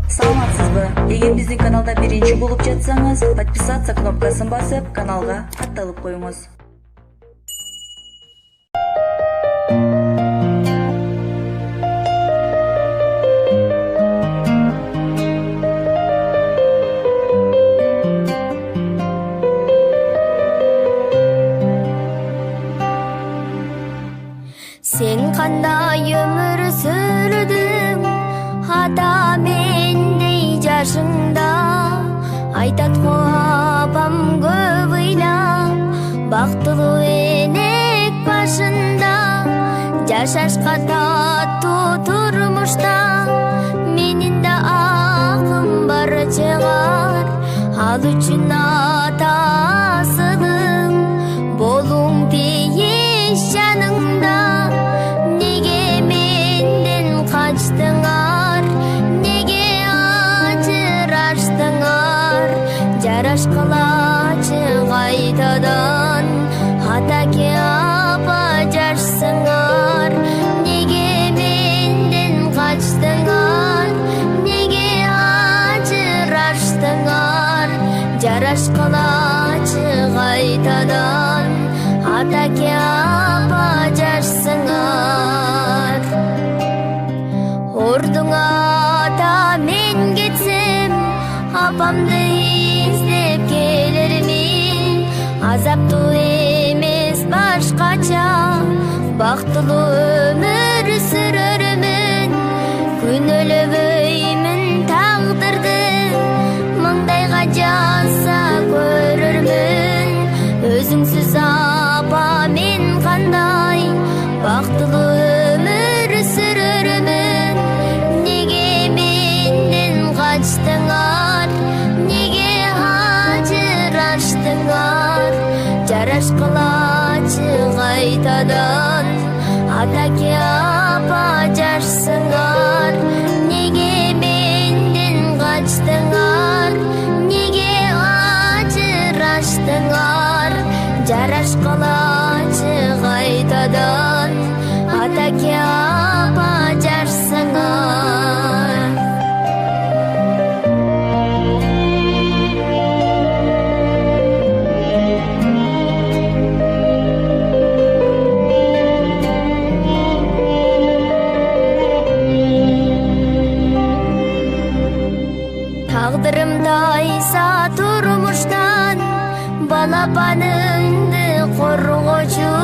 Саламатсызбы? Эгер биздин каналда биринчи болуп жатсаңыз, подписаться кнопкасын басып, каналга катталып коюңуз. Сен кандай өмүр сүрдүң, ата мендей жашыңда. Айтат го апам көп ыйлап, бактылуу энек башында. Жашашка таттуу турмушта, менин да акым бар чыгар. Ал үчүн ата асылым, болуң тийиш жаныңда. Качтыңар, неге ажыраштыңар? Жарашкылачы кайтадан, атаке апа жашсыңар. Неге менден качтыңар, неге ажыраштыңар? Жарашкылачы кайтадан, атаке апа жашсыңар. Ордуңа ата мен кетсем, апамды издеп келермин. Азаптуу эмес башкача, бактылуу өмүр сүрөрмүн. Күнөөлөбөймүн тагдырды, маңдайга жазса көрөрмүн. Өзүңсүз апа мен кандай бактылуу өмүр сүрөрмүн. Качтыңар, неге ажыраштыңар? Жарашкылачы кайтадан, атаке апа жашсыңар. Неге менден качтыңар, неге ажыраштыңар? Жарашкылачы кайтадан, атаке апа жашсыңар. Тайса турмуштан, балапаныңды коргочу.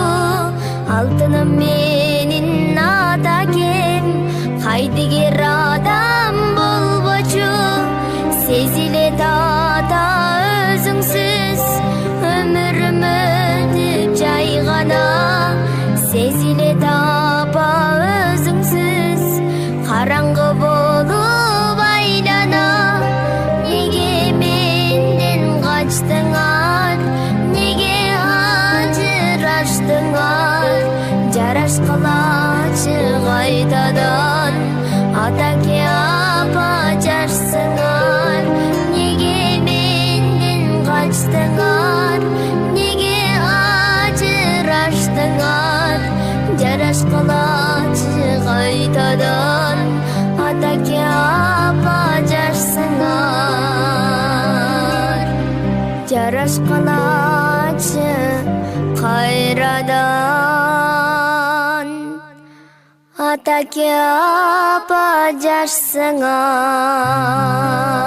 Алтыным менин атакем, кайдыгер адам болбочу. Сезилет ата өзүңсүз, өмүрүм өтүп жай гана. Сезилет апа өзүңсүз, караңгы болуп айлана. Качтыңар, неге ажыраштыңар? Жарашкылачы кайтадан, атаке апа жашсыңар. Неге менден качтыңар, неге ажыраштыңар? Жарашкылачы кайтадан, атаке апа жашсыңар. Жарашкалачы кайрадан, атаке апа жашсыңар.